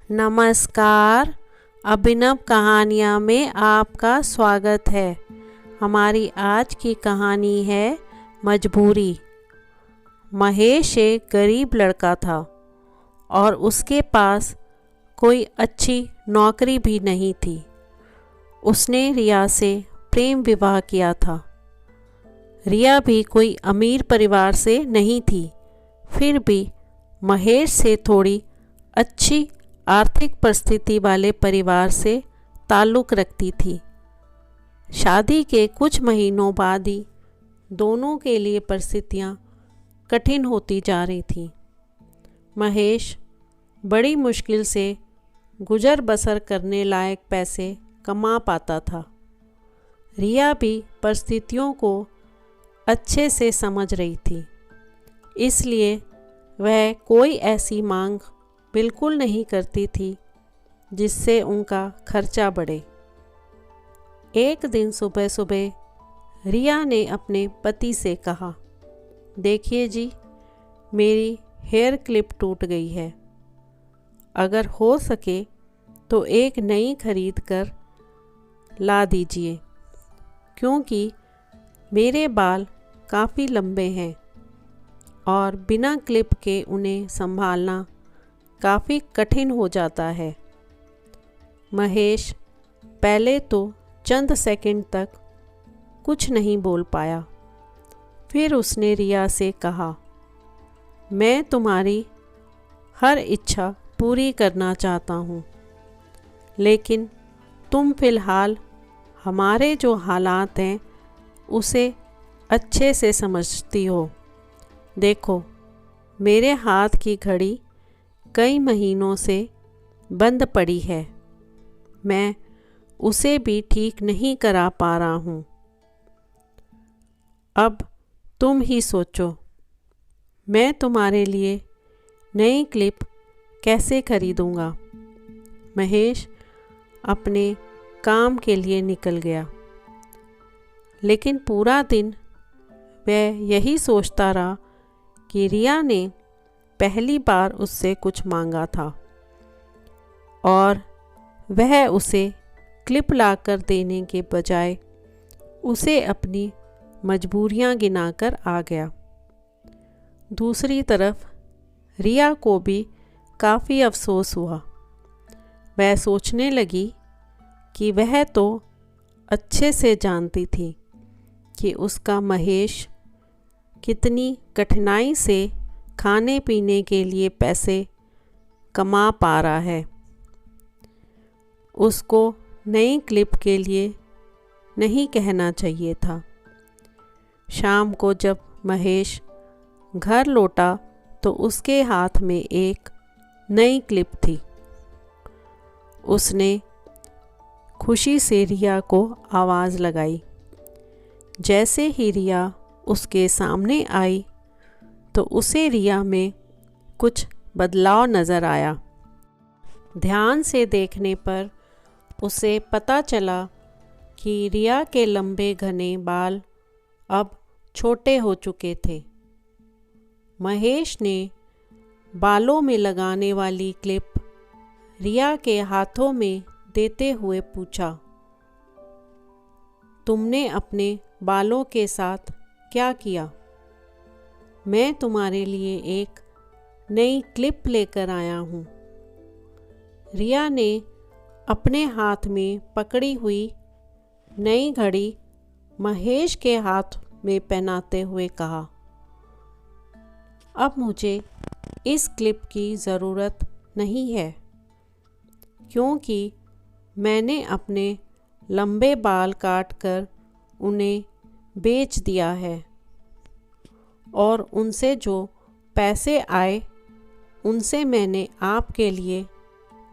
नमस्कार। अभिनव कहानियाँ में आपका स्वागत है। हमारी आज की कहानी है मजबूरी। महेश एक गरीब लड़का था और उसके पास कोई अच्छी नौकरी भी नहीं थी। उसने रिया से प्रेम विवाह किया था। रिया भी कोई अमीर परिवार से नहीं थी, फिर भी महेश से थोड़ी अच्छी आर्थिक परिस्थिति वाले परिवार से ताल्लुक़ रखती थी। शादी के कुछ महीनों बाद ही दोनों के लिए परिस्थितियाँ कठिन होती जा रही थीं। महेश बड़ी मुश्किल से गुजर बसर करने लायक पैसे कमा पाता था। रिया भी परिस्थितियों को अच्छे से समझ रही थी, इसलिए वह कोई ऐसी मांग बिल्कुल नहीं करती थी जिससे उनका खर्चा बढ़े। एक दिन सुबह सुबह रिया ने अपने पति से कहा, देखिए जी, मेरी हेयर क्लिप टूट गई है। अगर हो सके तो एक नई खरीद कर ला दीजिए, क्योंकि मेरे बाल काफ़ी लंबे हैं और बिना क्लिप के उन्हें संभालना काफ़ी कठिन हो जाता है। महेश पहले तो चंद सेकंड तक कुछ नहीं बोल पाया। फिर उसने रिया से कहा, मैं तुम्हारी हर इच्छा पूरी करना चाहता हूँ, लेकिन तुम फ़िलहाल हमारे जो हालात हैं उसे अच्छे से समझती हो। देखो, मेरे हाथ की घड़ी कई महीनों से बंद पड़ी है। मैं उसे भी ठीक नहीं करा पा रहा हूँ। अब तुम ही सोचो, मैं तुम्हारे लिए नई क्लिप कैसे खरीदूँगा। महेश अपने काम के लिए निकल गया, लेकिन पूरा दिन वह यही सोचता रहा कि रिया ने पहली बार उससे कुछ मांगा था और वह उसे क्लिप लाकर देने के बजाय उसे अपनी मजबूरियां गिनाकर आ गया। दूसरी तरफ रिया को भी काफ़ी अफसोस हुआ। वह सोचने लगी कि वह तो अच्छे से जानती थी कि उसका महेश कितनी कठिनाई से खाने पीने के लिए पैसे कमा पा रहा है। उसको नई क्लिप के लिए नहीं कहना चाहिए था। शाम को जब महेश घर लौटा तो उसके हाथ में एक नई क्लिप थी। उसने खुशी से रिया को आवाज़ लगाई। जैसे ही रिया उसके सामने आई तो उसे रिया में कुछ बदलाव नज़र आया। ध्यान से देखने पर उसे पता चला कि रिया के लंबे घने बाल अब छोटे हो चुके थे। महेश ने बालों में लगाने वाली क्लिप रिया के हाथों में देते हुए पूछा, तुमने अपने बालों के साथ क्या किया? मैं तुम्हारे लिए एक नई क्लिप लेकर आया हूँ। रिया ने अपने हाथ में पकड़ी हुई नई घड़ी महेश के हाथ में पहनाते हुए कहा, अब मुझे इस क्लिप की ज़रूरत नहीं है, क्योंकि मैंने अपने लंबे बाल काटकर उन्हें बेच दिया है और उनसे जो पैसे आए उनसे मैंने आपके लिए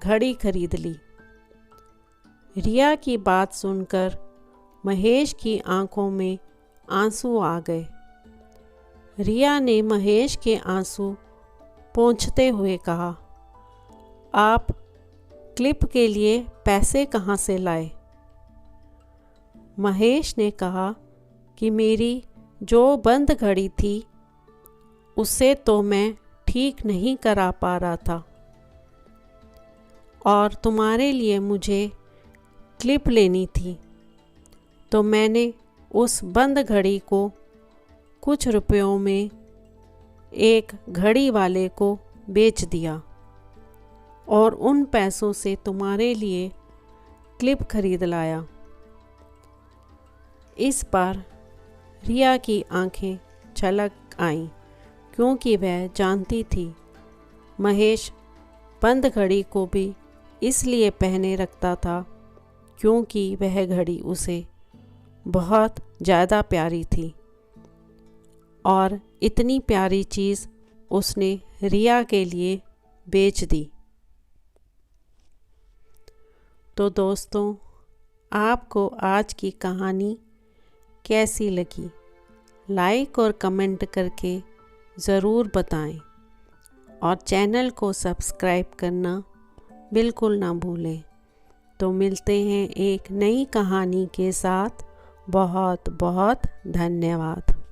घड़ी खरीद ली। रिया की बात सुनकर महेश की आंखों में आंसू आ गए। रिया ने महेश के आंसू पोंछते हुए कहा, आप क्लिप के लिए पैसे कहाँ से लाए? महेश ने कहा कि मेरी जो बंद घड़ी थी उसे तो मैं ठीक नहीं करा पा रहा था। और तुम्हारे लिए मुझे क्लिप लेनी थी, तो मैंने उस बंद घड़ी को कुछ रुपयों में एक घड़ी वाले को बेच दिया और उन पैसों से तुम्हारे लिए क्लिप खरीद लाया। इस पर रिया की आंखें छलक आईं, क्योंकि वह जानती थी महेश बंद घड़ी को भी इसलिए पहने रखता था क्योंकि वह घड़ी उसे बहुत ज़्यादा प्यारी थी और इतनी प्यारी चीज़ उसने रिया के लिए बेच दी। तो दोस्तों, आपको आज की कहानी कैसी लगी? लाइक और कमेंट करके ज़रूर बताएं और चैनल को सब्सक्राइब करना बिल्कुल ना भूलें। तो मिलते हैं एक नई कहानी के साथ। बहुत बहुत धन्यवाद।